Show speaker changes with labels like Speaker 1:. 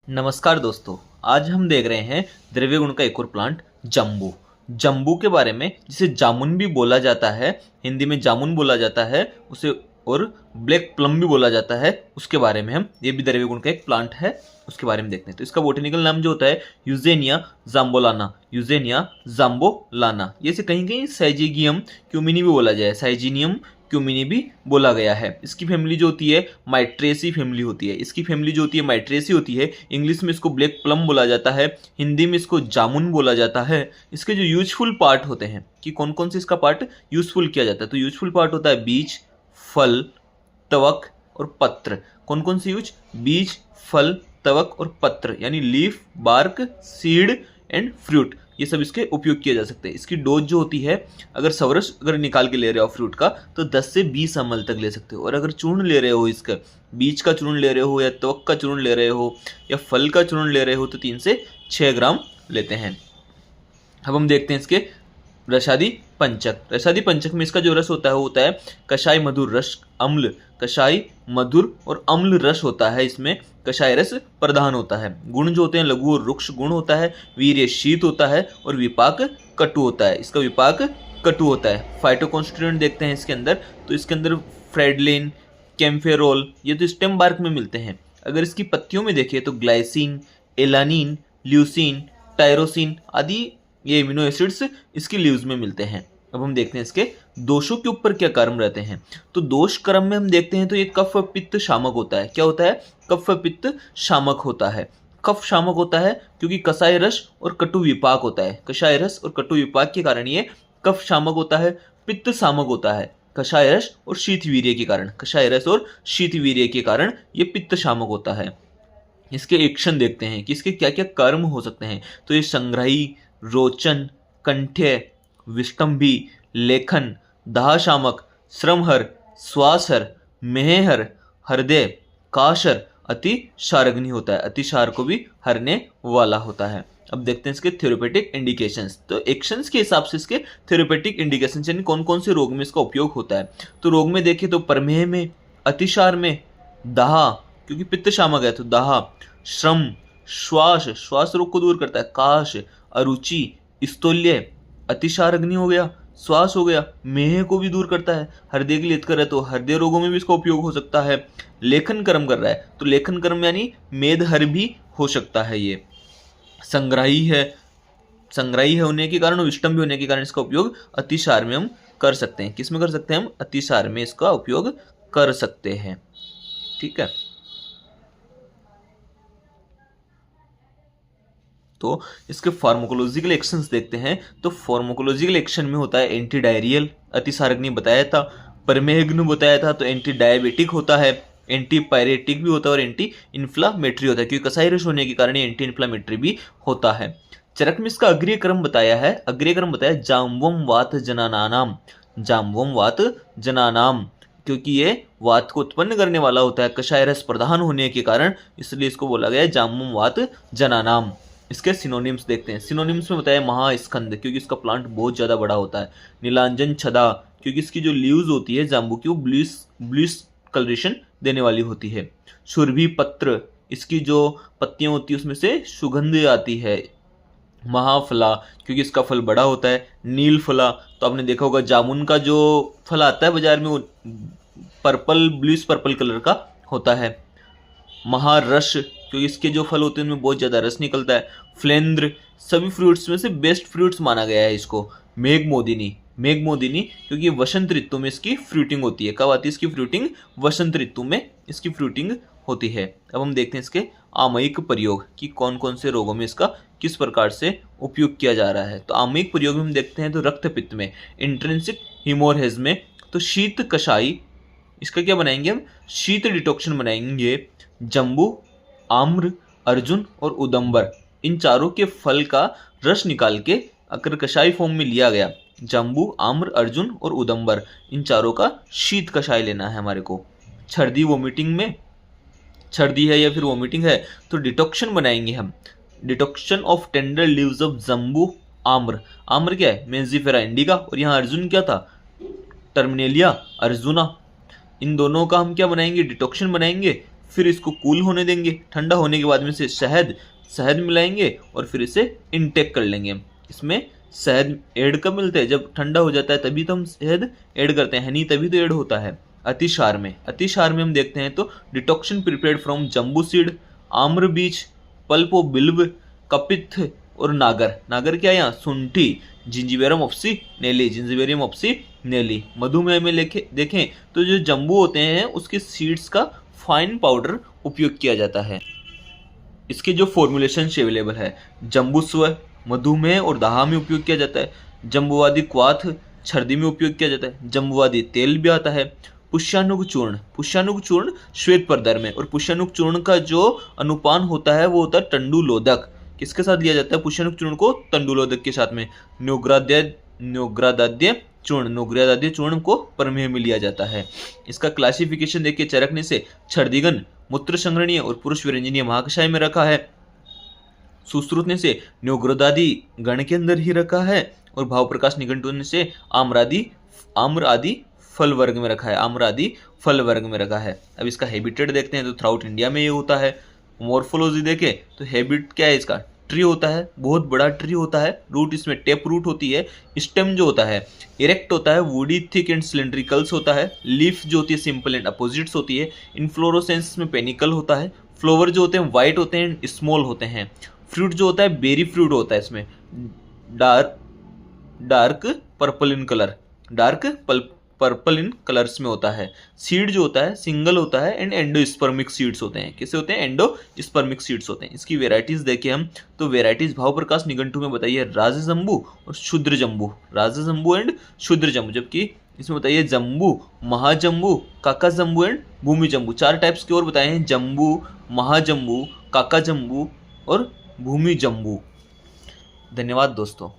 Speaker 1: नमस्कार दोस्तों। आज हम देख रहे हैं द्रव्य गुण का एक और प्लांट जम्बू। जम्बू के बारे में, जिसे जामुन भी बोला जाता है, हिंदी में जामुन बोला जाता है उसे, और ब्लैक प्लम भी बोला जाता है, उसके बारे में हम, ये भी द्रव्य गुण का एक प्लांट है, उसके बारे में देखते हैं। तो इसका बोटेनिकल नाम जो होता है यूजेनिया जाम्बोलाना, यूजेनिया जाम्बोलाना। ये से कहीं कहीं साइजिगियम क्यूमिनी भी बोला जाए, साइजीनियम क्यूमिनी भी बोला गया है। इसकी फैमिली जो होती है माइट्रेसी फैमिली होती है। इसकी फैमिली जो होती है माइट्रेसी होती है। इंग्लिश में इसको ब्लैक प्लम बोला जाता है, हिंदी में इसको जामुन बोला जाता है। इसके जो यूजफुल पार्ट होते हैं कि कौन कौन से इसका पार्ट यूजफुल किया जाता है, तो यूजफुल पार्ट होता है बीज, फल, तवक और पत्र। कौन कौन से यूज? बीज, फल, तवक और पत्र, यानी leaf, bark, seed and fruit, ये सब इसके उपयोग किए जा सकते हैं। इसकी डोज जो होती है, अगर सवरस अगर निकाल के ले रहे हो फ्रूट का, तो 10 से 20 ml तक ले सकते हो। और अगर चूर्ण ले रहे हो, इसका बीज का चूर्ण ले रहे हो या त्वक का चूर्ण ले रहे हो या फल का चूर्ण ले रहे हो, तो 3 से 6 ग्राम लेते हैं। अब हम देखते हैं इसके रसादी पंचक। रसादी पंचक में इसका जो रस होता है वो होता है कषाय, मधुर, रस, अम्ल। कषाय, मधुर और अम्ल रस होता है इसमें। कषाय रस प्रधान होता है। गुण जो होते हैं लघु और रुक्ष गुण होता है। वीर्य शीत होता है और विपाक कटु होता है। इसका विपाक कटु होता है। फाइटोकॉन्स्टिट्यूएंट देखते हैं इसके अंदर, तो इसके अंदर फ्रेडलिन, कैम्फेरोल, ये तो स्टेम बार्क में मिलते हैं। अगर इसकी पत्तियों में देखें तो ग्लाइसिन, एलानिन, ल्यूसिन, टायरोसिन आदि ये इम्यूनो एसिड्स इसके लीव्स में मिलते हैं। अब हम देखते हैं इसके दोषों के ऊपर क्या कर्म रहते हैं। तो दोष कर्म में हम देखते हैं तो ये कफ पित्त शामक होता है। क्या होता है? कफ पित्त शामक होता है। कफ शामक होता है क्योंकि कषाय रस और कटु विपाक होता है। कषाय रस और कटु विपाक के कारण ये कफ शामक होता है। पित्त शामक होता है कषाय रस और शीतवीर्य के कारण। कषाय रस और शीतवीर्य के कारण ये पित्त शामक होता है। इसके एक्शन देखते हैं कि इसके क्या क्या कर्म हो सकते हैं। तो ये संग्राही, रोचन, कंठ्य, विष्टंभी, लेखन, दाहशामक, श्रमहर, श्वासहर, मेहहर, हृदय, काशर, अति शार्ग्नि होता है। अति शार को भी हरने वाला होता है। अब देखते हैं इसके थेरेपेटिक इंडिकेशंस। तो एक्शंस के हिसाब से इसके थेरेपेटिक इंडिकेशंस, यानी कौन कौन से रोग में इसका उपयोग होता है। तो रोग में देखिए तो प्रमेह में, अतिसार में, दाह क्योंकि पित्त शामक है तो दाह, श्रम, श्वास, श्वास रोग को दूर करता है, काश, अरुचि, स्थूल्य, अतिसार अग्नि हो गया, श्वास हो गया, मेह को भी दूर करता है। हृदय के लिए कर रहा है तो हृदय रोगों में भी इसका उपयोग हो सकता है। लेखन कर्म कर रहा है तो लेखन कर्म यानी मेदहर भी हो सकता है। ये संग्राही है, संग्राही है होने के कारण, विष्टम भी होने के कारण इसका उपयोग अतिसार में हम कर सकते हैं। किस में कर सकते हैं? हम अतिसार में इसका उपयोग कर सकते हैं। ठीक है, तो इसके फार्माकोलॉजिकल एक्शंस देखते हैं। तो फार्माकोलॉजिकल एक्शन में होता है एंटी डायरियल, अतिसारग्नि बताया था, प्रमेहग्नि बताया था, तो एंटी डायबिटिक होता है, एंटी पायरेटिक भी होता है और एंटी इन्फ्लामेटरी होता है, क्योंकि कसाई रस होने के कारण ये एंटी इन्फ्लामेटरी भी होता है। चरक में इसका अग्रिय क्रम बताया है। अग्रिय क्रम बताया जाम्बवम वात जनानाम, जाम्बवम वात जनानाम, क्योंकि ये वात को उत्पन्न करने वाला होता है कषाय रस प्रधान होने के कारण, इसलिए इसको बोला गया है जाम्बवम वात जनानाम। इसके सिनोनिम्स देखते हैं। सिनोनिम्स में बताया महास्कंद, क्योंकि इसका प्लांट बहुत ज़्यादा बड़ा होता है। नीलांजन छदा, क्योंकि इसकी जो लीव्स होती है जाम्बू की वो ब्लूइश कलरेशन देने वाली होती है। सुरभि पत्र, इसकी जो पत्तियां होती है उसमें से सुगंध आती है। महाफला, क्योंकि इसका फल बड़ा होता है। नील फला, तो आपने देखा होगा जामुन का जो फल आता है बाजार में वो पर्पल, ब्लूइश पर्पल कलर का होता है। महारस, क्योंकि इसके जो फल होते हैं उनमें बहुत ज़्यादा रस निकलता है। फ्लेंद्र, सभी फ्रूट्स में से बेस्ट फ्रूट्स माना गया है इसको। मेघमोदिनी, मेघमोदिनी क्योंकि वसंत ऋतु में इसकी फ्रूटिंग होती है। कब आती है इसकी फ्रूटिंग? वसंत ऋतु में इसकी फ्रूटिंग होती है। अब हम देखते हैं इसके आमयिक प्रयोग कि कौन कौन से रोगों में इसका किस प्रकार से उपयोग किया जा रहा है। तो आमयिक प्रयोग में हम देखते हैं तो रक्तपित्त में, इंट्रिंसिक हीमोरहेज में, तो शीत कषाई, इसका क्या बनाएंगे हम? शीत डिटॉक्शन बनाएंगे। जम्बू, आम्र, अर्जुन और उदंबर, इन चारों के फल का रस निकाल के अगर कषाय फॉर्म में लिया गया, जम्बू, आम्र, अर्जुन और उदंबर, इन चारों का शीत कषाय लेना है हमारे को। छर्दी, वोमिटिंग में छर्दी है या फिर वोमिटिंग है तो डिटॉक्शन बनाएंगे हम। Decoction of tender leaves of जम्बू, आम्र, आम्र क्या है? मेंजिफेरा इंडिका, और यहाँ अर्जुन क्या था? टर्मिनेलिया अर्जुना। इन दोनों का हम क्या बनाएंगे? डिटॉक्शन बनाएंगे। फिर इसको कूल होने देंगे, ठंडा होने के बाद में से शहद मिलाएंगे और फिर इसे इनटेक कर लेंगे। इसमें शहद ऐड कब मिलता है, जब ठंडा हो जाता है तभी तो हम शहद ऐड करते हैं, हनी तभी तो ऐड होता है। अतिसार में हम देखते हैं तो डिटॉक्शन प्रिपेयर्ड फ्रॉम जम्बू सीड, आम्र बीज, पल्प ऑफ बिल्व, कपित्थ और नागर क्या है यहाँ, शुंठी, जिंजीबेरम ऑप्सिनेली। मधुमेह में देखें तो जो जम्बू होते हैं उसके सीड्स का फाइन पाउडर उपयोग किया जाता है। इसके जो फॉर्मुलेशन अवेलेबल है, जम्बूस्व मधुमेह और दाह में उपयोग किया जाता है, जम्बुवादी क्वाथ छर्दी में उपयोग किया जाता है, जम्बुवादी तेल भी आता है, पुष्यानुग चूर्ण श्वेत परदर में, और पुष्यानुग चूर्ण का जो अनुपान होता है वो होता है तंडुलोदक। किसके साथ लिया जाता है पुष्यानुग चूर्ण को, तंडुलोदक के साथ में। न्योग्रादाद्य चूर्ण को प्रमेह में लिया जाता है। इसका क्लासिफिकेशन देखिए, चरकने से छर्दीगण मूत्र संग्रहणीय और पुरुष विरंजनीय महाकषाय में रखा है, सुश्रुतने से न्योग्रोदादि गण के अंदर ही रखा है, और भाव प्रकाश निघंटु से आम्र आदि फल वर्ग में रखा है। अब इसका हैबिटेट देखते हैं तो थ्राउट इंडिया में ये होता है। मॉर्फोलॉजी देखें तो हैबिट क्या है इसका, ट्री होता है, बहुत बड़ा ट्री होता है, रूट इसमें टेप रूट होती है, स्टेम जो होता है इरेक्ट होता है, वुडी थिक एंड सिलेंड्रिकल्स होता है, लीफ जो होती है सिंपल एंड अपोजिट्स होती है, इन्फ्लोरोसेंस में पेनिकल होता है, फ्लावर जो होते हैं वाइट होते हैं एंड स्मॉल होते हैं, फ्रूट जो होता है बेरी फ्रूट होता है, इसमें डार्क पर्पल इन कलर्स में होता है। सीड जो होता है सिंगल होता है एंड एंडोस्पर्मिक सीड्स होते हैं। कैसे होते हैं, एंडोस्पर्मिक सीड्स होते हैं। इसकी वेराइटीज देखें हम तो वेराइटीज भाव प्रकाश निघंटु में बताइए राजजम्बू और क्षुद्र जम्बू, राजजम्बू एंड क्षुद्र जम्बू, जबकि इसमें बताइए जम्बू, महाजम्बू, काका जम्बू एंड भूमि जम्बू। 4 टाइप्स के और बताए हैं, जम्बू, महाजम्बू, काका जम्बू और भूमि जम्बू। धन्यवाद दोस्तों।